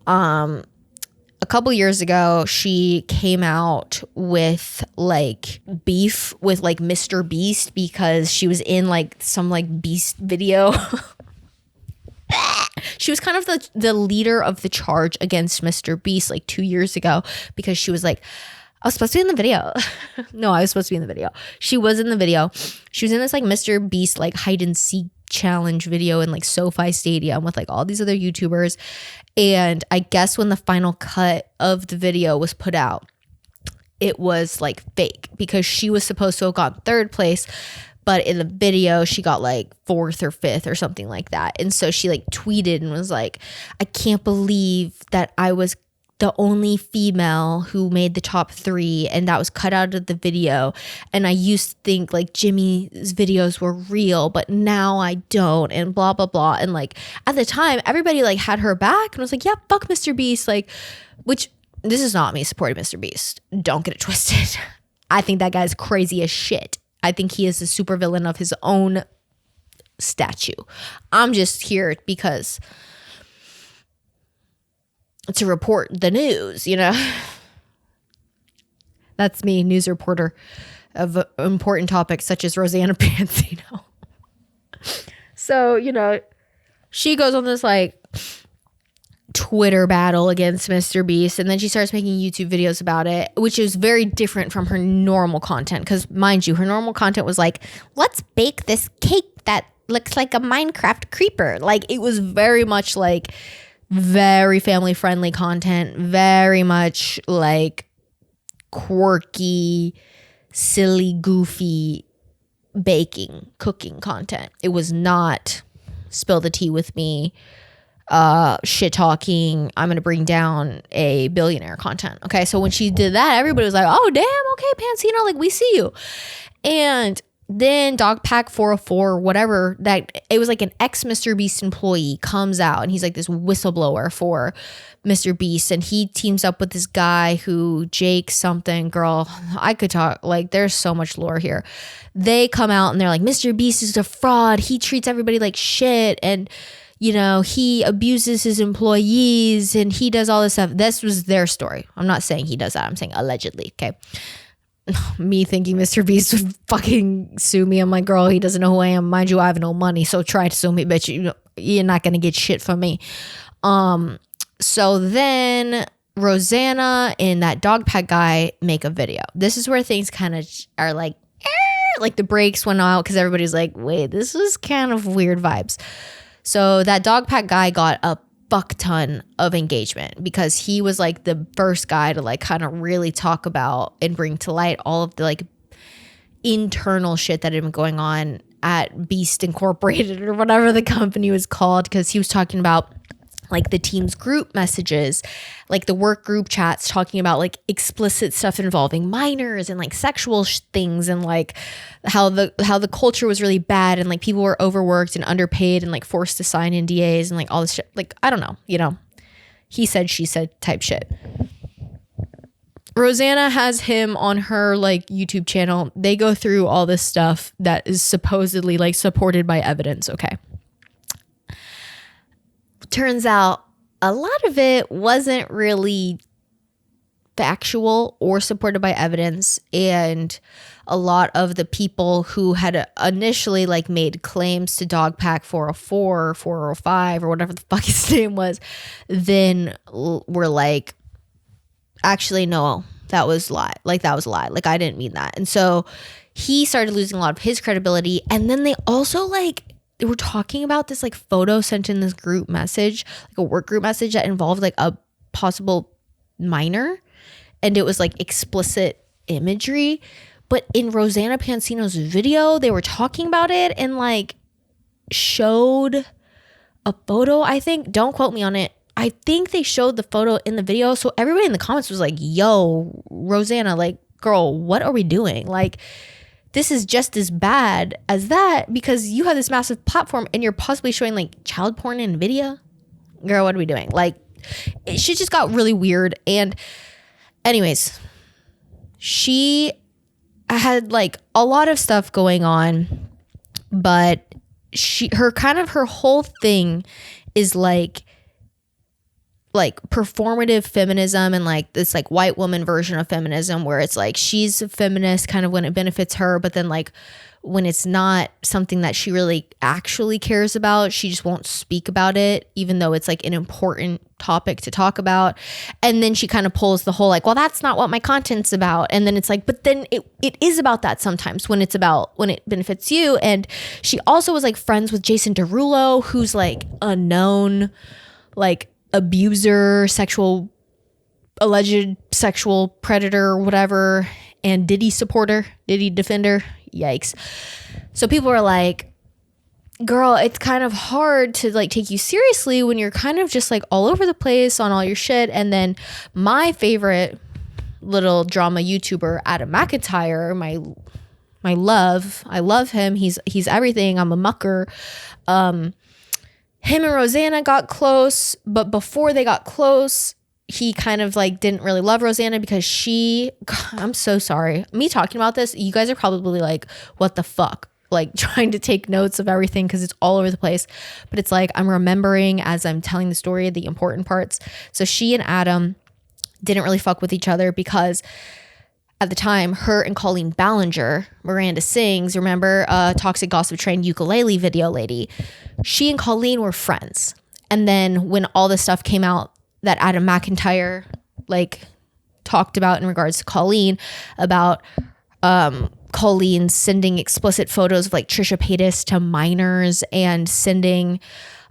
A couple years ago, she came out with like beef with like Mr. Beast because she was in like some like Beast video. She was kind of the leader of the charge against Mr. Beast like 2 years ago because she was like, I was supposed to be in the video. No, I was supposed to be in the video. She was in the video. She was in this like Mr. Beast like hide and seek challenge video in like SoFi Stadium with like all these other YouTubers. And I guess when the final cut of the video was put out, it was like fake because she was supposed to have gotten third place. But in the video, she got like fourth or fifth or something like that. And so she like tweeted and was like, I can't believe that I was the only female who made the top 3 and that was cut out of the video. And I used to think like Jimmy's videos were real, but now I don't, and blah, blah, blah. And like at the time, everybody like had her back and was like, yeah, fuck Mr. Beast. Like, which this is not me supporting Mr. Beast. Don't get it twisted. I think that guy's crazy as shit. I think he is a supervillain of his own statue. I'm just here because to report the news, you know. That's me, news reporter of important topics such as Rosanna Pansino. So, you know, she goes on this like Twitter battle against Mr. Beast, and then she starts making YouTube videos about it, which is very different from her normal content because, mind you, her normal content was like, let's bake this cake that looks like a Minecraft creeper. Like, it was very much like very family friendly content, very much like quirky, silly, goofy cooking content. It was not spill the tea with me, shit talking, I'm gonna bring down a billionaire content. Okay, so when she did that, everybody was like, oh damn, okay, Pansino, like we see you. And then Dogpack 404, whatever, that it was like an ex Mr. Beast employee comes out and he's like this whistleblower for Mr. Beast, and he teams up with this guy who Jake something, girl, I could talk, like there's so much lore here. They come out and they're like, Mr. Beast is a fraud, he treats everybody like shit, and you know, he abuses his employees and he does all this stuff. This was their story. I'm not saying he does that, I'm saying allegedly, okay? Me thinking Mr. Beast would fucking sue me. I'm like, girl, he doesn't know who I am. Mind you, I have no money, so try to sue me, bitch. You're not gonna get shit from me. So then Rosanna and that Dogpack guy make a video. This is where things kind of are like the brakes went out because everybody's like, wait, this is kind of weird vibes. So that Dogpack guy got a fuck ton of engagement because he was like the first guy to like kind of really talk about and bring to light all of the like internal shit that had been going on at Beast Incorporated or whatever the company was called, because he was talking about like the team's group messages, like the work group chats, talking about like explicit stuff involving minors and like sexual things, and like how the culture was really bad and like people were overworked and underpaid and like forced to sign NDAs and like all this shit. Like, I don't know, you know, he said, she said type shit. Rosanna has him on her like YouTube channel. They go through all this stuff that is supposedly like supported by evidence. Okay. Turns out a lot of it wasn't really factual or supported by evidence, and a lot of the people who had initially like made claims to Dogpack 404 or 405 or whatever the fuck his name was, then were like, actually no, that was a lie. Like that was a lie. Like I didn't mean that. And so he started losing a lot of his credibility. And then they also like, they were talking about this like photo sent in this group message, like a work group message that involved like a possible minor, and it was like explicit imagery. But in Rosanna Pansino's video, they were talking about it and like showed a photo, I think. Don't quote me on it. I think they showed the photo in the video. So everybody in the comments was like, yo, Rosanna, like, girl, what are we doing? Like, this is just as bad as that because you have this massive platform and you're possibly showing like child porn in video. Girl, what are we doing? Like, shit just got really weird. And anyways, she had like a lot of stuff going on, but her whole thing is like performative feminism and like this like white woman version of feminism where it's like she's a feminist kind of when it benefits her, but then like when it's not something that she really actually cares about, she just won't speak about it, even though it's like an important topic to talk about. And then she kind of pulls the whole like, well, that's not what my content's about. And then it's like, but then it is about that sometimes when it benefits you. And she also was like friends with Jason Derulo, who's like a known like abuser, alleged sexual predator, whatever, and Diddy supporter, Diddy defender. Yikes. So people were like, girl, it's kind of hard to like take you seriously when you're kind of just like all over the place on all your shit. And then my favorite little drama YouTuber, Adam McIntyre, my love, I love him. He's everything. I'm a mucker. Him and Rosanna got close, but before they got close, he kind of like didn't really love Rosanna because I'm so sorry. Me talking about this, you guys are probably like, what the fuck? Like trying to take notes of everything because it's all over the place. But it's like, I'm remembering as I'm telling the story, the important parts. So she and Adam didn't really fuck with each other because at the time, her and Colleen Ballinger, Miranda Sings, remember Toxic Gossip Train ukulele video lady, she and Colleen were friends. And then when all this stuff came out that Adam McIntyre like talked about in regards to Colleen, about Colleen sending explicit photos of like Trisha Paytas to minors and sending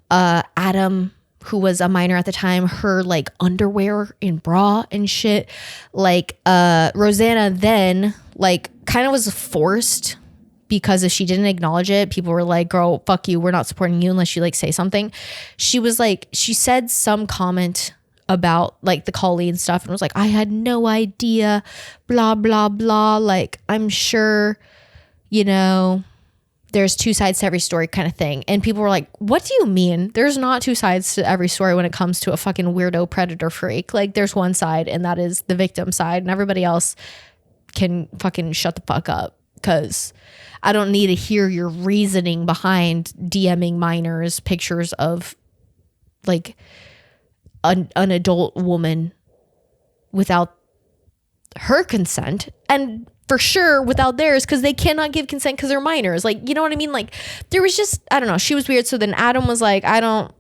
Adam, who was a minor at the time, her like underwear and bra and shit. Like Rosanna then like kind of was forced because if she didn't acknowledge it, people were like, girl, fuck you. We're not supporting you unless you like say something. She was like, she said some comment about like the Colleen stuff and was like, I had no idea, blah, blah, blah. Like, I'm sure, you know, there's two sides to every story kind of thing. And people were like, what do you mean? There's not two sides to every story when it comes to a fucking weirdo predator freak. Like there's one side and that is the victim side and everybody else can fucking shut the fuck up because I don't need to hear your reasoning behind DMing minors pictures of like an adult woman without her consent, and for sure without theirs because they cannot give consent because they're minors. Like, you know what I mean? Like there was just, I don't know, she was weird. So then Adam was like, I don't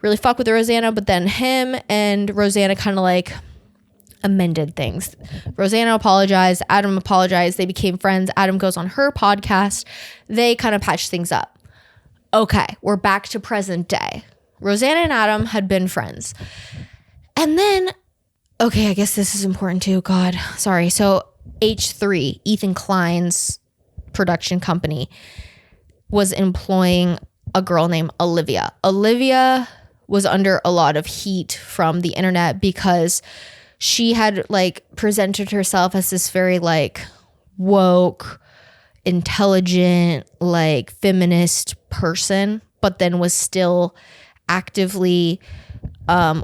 really fuck with Rosanna, but then him and Rosanna kind of like amended things. Rosanna apologized, Adam apologized, they became friends. Adam goes on her podcast, they kind of patched things up. Okay, we're back to present day. Rosanna and Adam had been friends. And then, okay, I guess this is important too. God, sorry. So H3, Ethan Klein's production company, was employing a girl named Olivia. Olivia was under a lot of heat from the internet because she had like presented herself as this very like woke, intelligent, like feminist person, but then was still actively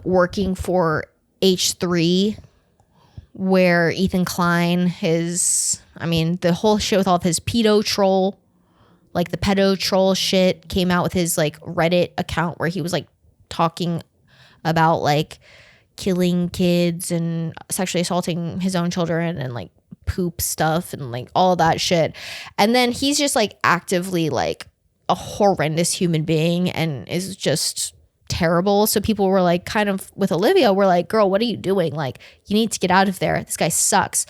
working for H3, where Ethan Klein, the whole shit with all of his pedo troll, like the pedo troll shit came out with his like Reddit account where he was like talking about like killing kids and sexually assaulting his own children and like poop stuff and like all that shit. And then he's just like actively like a horrendous human being and is just terrible. So people were like, kind of with Olivia, we're like, girl, what are you doing? Like, you need to get out of there. This guy sucks.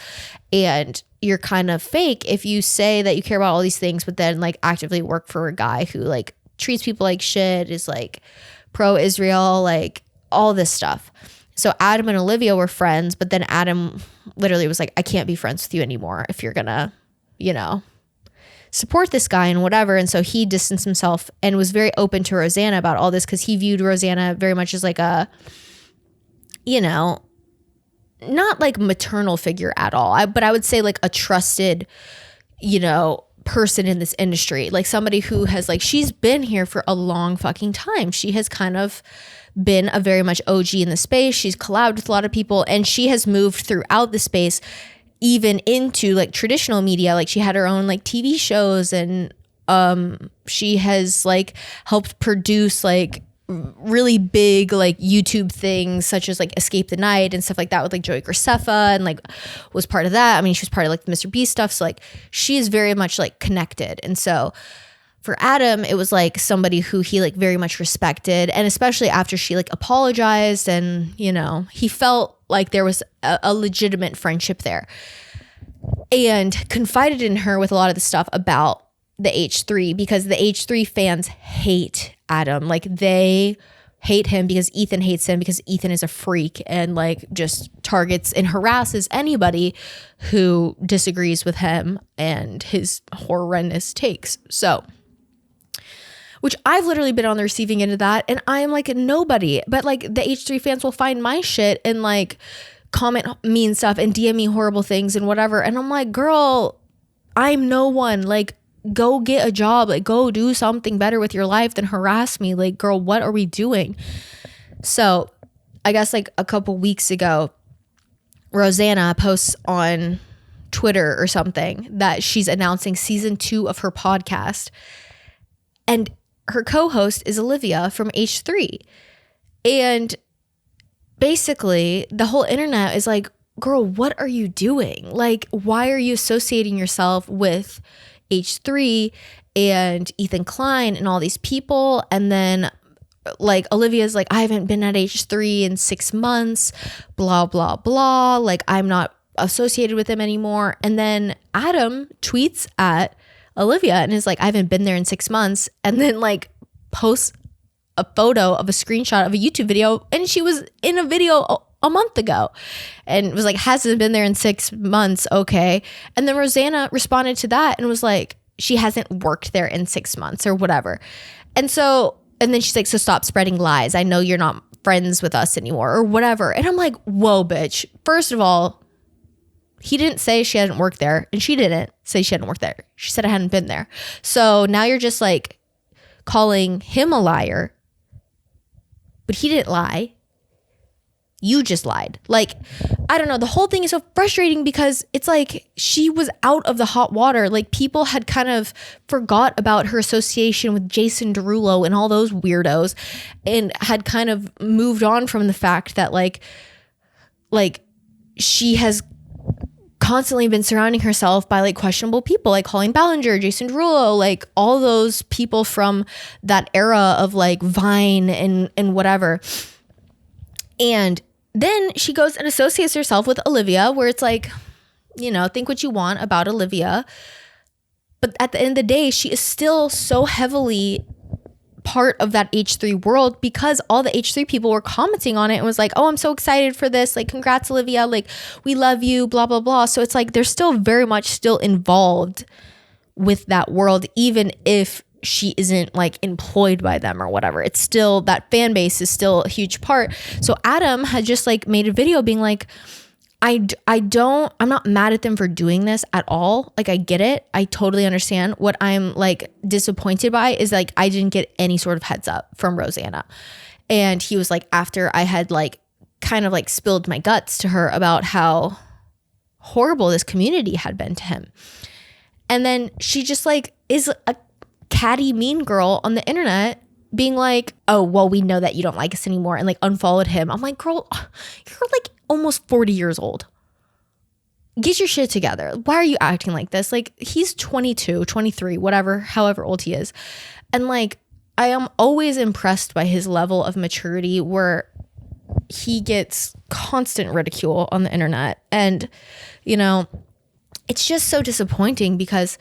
And you're kind of fake if you say that you care about all these things, but then like actively work for a guy who like treats people like shit, is like pro-Israel, like all this stuff. So Adam and Olivia were friends, but then Adam literally was like, I can't be friends with you anymore if you're gonna, support this guy and whatever. And so he distanced himself and was very open to Rosanna about all this because he viewed Rosanna very much as like a, not like maternal figure at all, but I would say like a trusted, person in this industry, like somebody who has like, she's been here for a long fucking time. She has kind of been a very much OG in the space. She's collabed with a lot of people and she has moved throughout the space, even into like traditional media. Like she had her own like TV shows and she has like helped produce like really big like YouTube things such as like Escape the Night and stuff like that with like Joey Graceffa and like was part of that. I mean, she was part of like the Mr. Beast stuff. So like she is very much like connected. And so for Adam, it was like somebody who he like very much respected. And especially after she like apologized and, he felt like there was a legitimate friendship there and confided in her with a lot of the stuff about the H3 because the H3 fans hate Adam. Like they hate him because Ethan hates him because Ethan is a freak and like just targets and harasses anybody who disagrees with him and his horrendous takes. So, which I've literally been on the receiving end of that and I'm like nobody, but like the H3 fans will find my shit and like comment mean stuff and DM me horrible things and whatever. And I'm like, girl, I'm no one. Like, go get a job. Like, go do something better with your life than harass me. Like, girl, what are we doing? So I guess like a couple weeks ago, Rosanna posts on Twitter or something that she's announcing season 2 of her podcast. And her co-host is Olivia from H3. And basically the whole internet is like, girl, what are you doing? Like, why are you associating yourself with H3 and Ethan Klein and all these people? And then like Olivia's like, I haven't been at H3 in 6 months, blah, blah, blah. Like, I'm not associated with them anymore. And then Adam tweets at Olivia and is like, I haven't been there in 6 months. And then like posts a photo of a screenshot of a YouTube video. And she was in a video a month ago and was like, hasn't been there in 6 months. Okay. And then Rosanna responded to that and was like, she hasn't worked there in 6 months or whatever. And then she's like, so stop spreading lies. I know you're not friends with us anymore or whatever. And I'm like, whoa, bitch. First of all, he didn't say she hadn't worked there and she didn't say she hadn't worked there. She said I hadn't been there. So now you're just like calling him a liar, but he didn't lie. You just lied. Like, I don't know. The whole thing is so frustrating because it's like she was out of the hot water. Like, people had kind of forgot about her association with Jason Derulo and all those weirdos and had kind of moved on from the fact that like she has constantly been surrounding herself by like questionable people like Colleen Ballinger, Jason Derulo, like all those people from that era of like Vine and whatever. And then she goes and associates herself with Olivia, where it's like, think what you want about Olivia. But at the end of the day, she is still so heavily part of that H3 world because all the H3 people were commenting on it and was like, oh, I'm so excited for this. Like, congrats, Olivia. Like, we love you, blah, blah, blah. So it's like they're still very much still involved with that world, even if she isn't like employed by them or whatever. It's still, that fan base is still a huge part. So Adam had just like made a video being like, I'm not mad at them for doing this at all. Like, I get it. I totally understand. What I'm like disappointed by is like, I didn't get any sort of heads up from Rosanna. And he was like, after I had like kind of like spilled my guts to her about how horrible this community had been to him. And then she just like is a catty mean girl on the internet being like, oh, well, we know that you don't like us anymore, and like unfollowed him. I'm like, girl, you're like almost 40 years old. Get your shit together. Why are you acting like this? Like, he's 22, 23, whatever, however old he is. And like, I am always impressed by his level of maturity where he gets constant ridicule on the internet. And, you know, it's just so disappointing because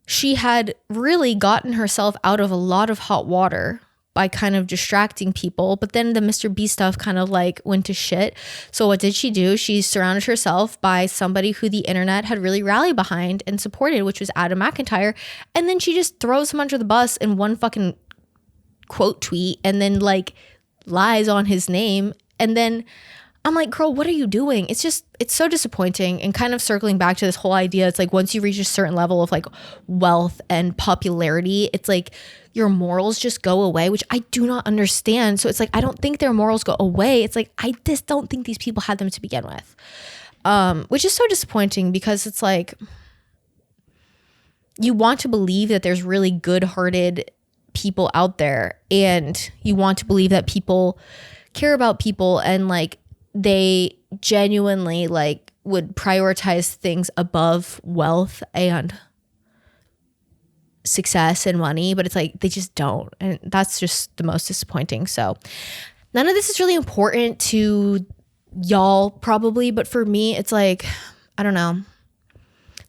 she had really gotten herself out of a lot of hot water by kind of distracting people. But then the Mr. B stuff kind of like went to shit. So what did she do? She surrounded herself by somebody who the internet had really rallied behind and supported, which was Adam McIntyre. And then she just throws him under the bus in one fucking quote tweet and then like lies on his name. And then I'm like, girl, what are you doing? It's so disappointing. And kind of circling back to this whole idea, it's like once you reach a certain level of like wealth and popularity, it's like your morals just go away, which I do not understand. So it's like, I don't think their morals go away. It's like, I just don't think these people had them to begin with, which is so disappointing because it's like, you want to believe that there's really good-hearted people out there, and you want to believe that people care about people and like they genuinely like would prioritize things above wealth and success and money, but it's like they just don't, and that's just the most disappointing. So none of this is really important to y'all probably, but for me it's like, I don't know,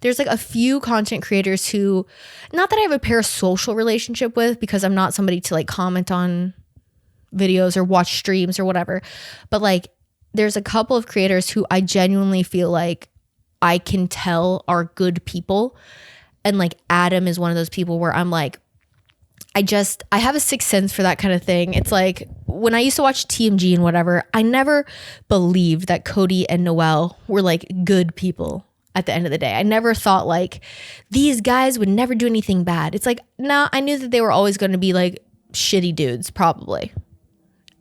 there's like a few content creators who, not that I have a parasocial relationship with because I'm not somebody to like comment on videos or watch streams or whatever, but like there's a couple of creators who I genuinely feel like I can tell are good people. And like Adam is one of those people where I'm like, I have a sixth sense for that kind of thing. It's like when I used to watch TMG and whatever, I never believed that Cody and Noelle were like good people at the end of the day. I never thought like these guys would never do anything bad. It's like, no, I knew that they were always going to be like shitty dudes, probably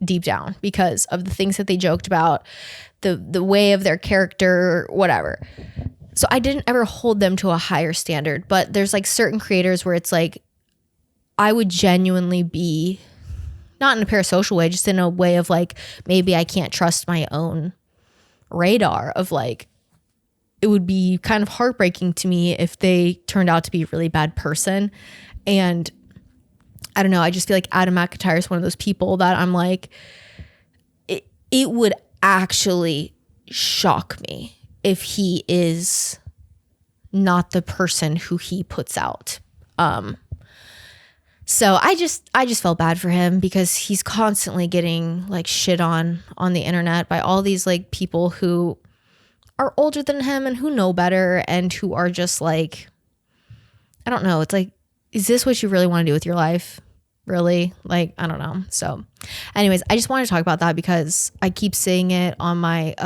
deep down, because of the things that they joked about, the way of their character, whatever. So I didn't ever hold them to a higher standard, but there's like certain creators where it's like, I would genuinely be, not in a parasocial way, just in a way of like, maybe I can't trust my own radar of like, it would be kind of heartbreaking to me if they turned out to be a really bad person. And I don't know, I just feel like Adam McIntyre is one of those people that I'm like, it would actually shock me if he is not the person who he puts out. So I just felt bad for him because he's constantly getting like shit on the internet by all these like people who are older than him and who know better and who are just like, I don't know. It's like, is this what you really want to do with your life? Really? Like, I don't know. So anyways, I just wanted to talk about that because I keep seeing it on my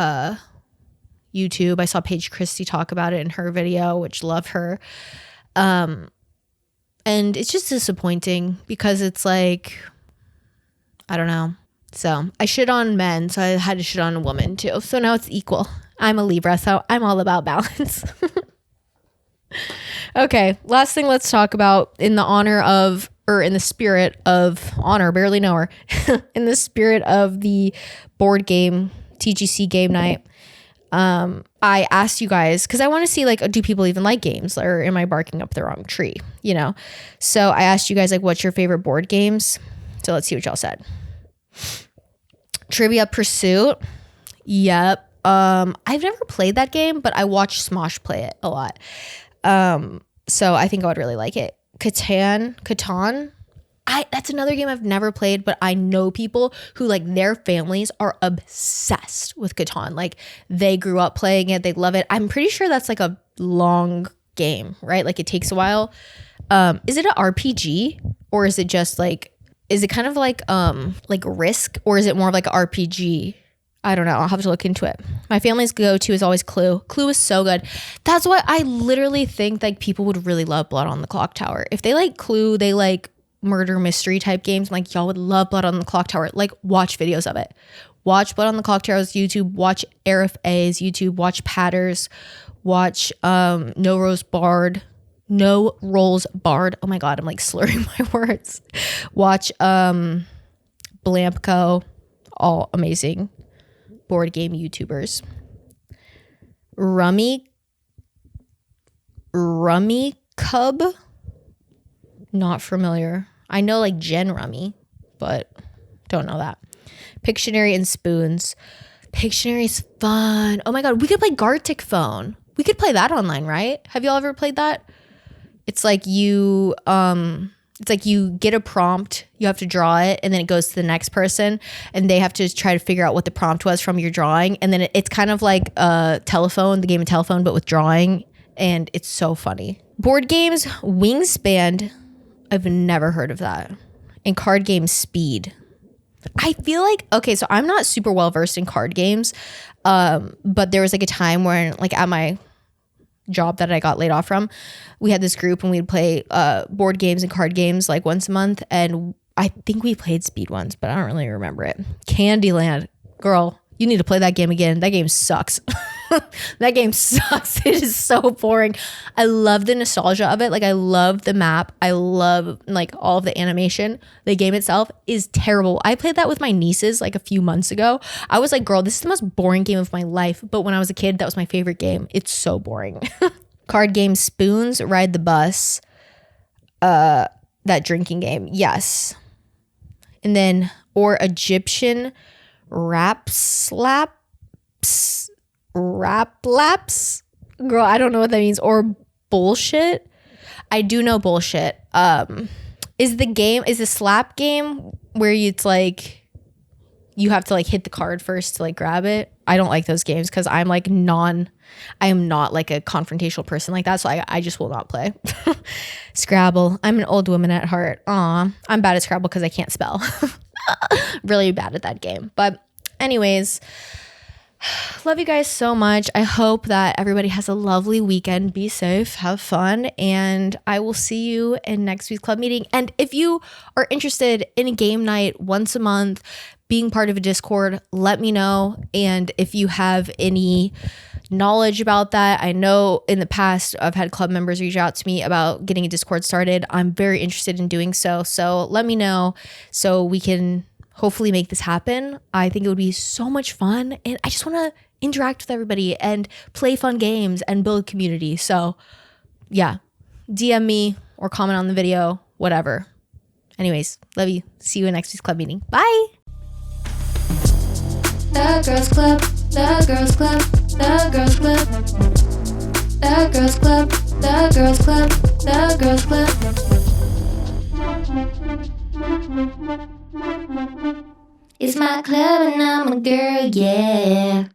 YouTube. I saw Paige Christie talk about it in her video, which love her. And it's just disappointing because it's like, I don't know. So I shit on men, so I had to shit on a woman too. So now it's equal. I'm a Libra, so I'm all about balance. Okay, last thing let's talk about in the spirit of honor, barely know her, in the spirit of the board game, TGC game night. I asked you guys, because I want to see like, do people even like games, or am I barking up the wrong tree, you know? So I asked you guys like, what's your favorite board games? So let's see what y'all said. Trivia Pursuit. Yep. I've never played that game, but I watched Smosh play it a lot. So I think I would really like it. Catan. That's another game I've never played, but I know people who like their families are obsessed with Catan. Like they grew up playing it. They love it. I'm pretty sure that's like a long game, right? Like it takes a while. Is it an RPG or is it just like, is it kind of like Risk, or is it more of like an RPG? I don't know. I'll have to look into it. My family's go-to is always Clue. Clue is so good. That's why I literally think like people would really love Blood on the Clock Tower. If they like Clue, they like murder mystery type games. I'm like, y'all would love Blood on the Clock Tower. Like watch videos of it. Watch Blood on the Clock Tower's YouTube. Watch Arif A's YouTube. Watch Patter's. Watch No Rose Barred. No rolls barred. Oh my God, I'm like slurring my words. Watch Blampco, all amazing board game YouTubers. Rummy Cub, not familiar. I know like Gen Rummy, but don't know that. Pictionary and Spoons. Pictionary's fun. Oh my God, we could play Gartic Phone. We could play that online, right? Have y'all ever played that? It's like you get a prompt, you have to draw it, and then it goes to the next person, and they have to try to figure out what the prompt was from your drawing. And then it's kind of like Telephone, the game of Telephone, but with drawing, and it's so funny. Board games, Wingspan, I've never heard of that. And card games, Speed. I feel like, okay, so I'm not super well versed in card games, but there was like a time where like at my job that I got laid off from, we had this group and we'd play board games and card games like once a month, and I think we played Speed once, but I don't really remember it. Candyland, girl, you need to play that game again. That game sucks. That game sucks. It is so boring. I love the nostalgia of it. Like I love the map. I love like all of the animation. The game itself is terrible. I played that with my nieces like a few months ago. I was like, girl, this is the most boring game of my life. But when I was a kid, that was my favorite game. It's so boring. Card game, Spoons, Ride the Bus. That drinking game. Yes. And then, or Egyptian Rap Slaps. Rap laps, girl, I don't know what that means. Or bullshit. I do know bullshit. Is the slap game where it's like you have to like hit the card first to like grab it? I don't like those games because I am not like a confrontational person like that, so I just will not play. Scrabble, I'm an old woman at heart. Aw, I'm bad at Scrabble because I can't spell. Really bad at that game. But anyways, love you guys so much. I hope that everybody has a lovely weekend. Be safe, have fun, and I will see you in next week's club meeting. And if you are interested in a game night once a month, being part of a Discord, let me know. And if you have any knowledge about that, I know in the past I've had club members reach out to me about getting a Discord started. I'm very interested in doing so. So let me know so we can hopefully make this happen. I think it would be so much fun, and I just want to interact with everybody and play fun games and build community. So yeah, DM me or comment on the video, whatever. Anyways, love you. See you in next week's club meeting. Bye. The Girls Club, the Girls Club, the Girls Club, the Girls Club, the Girls Club, the Girls Club. It's my club and I'm a girl, yeah.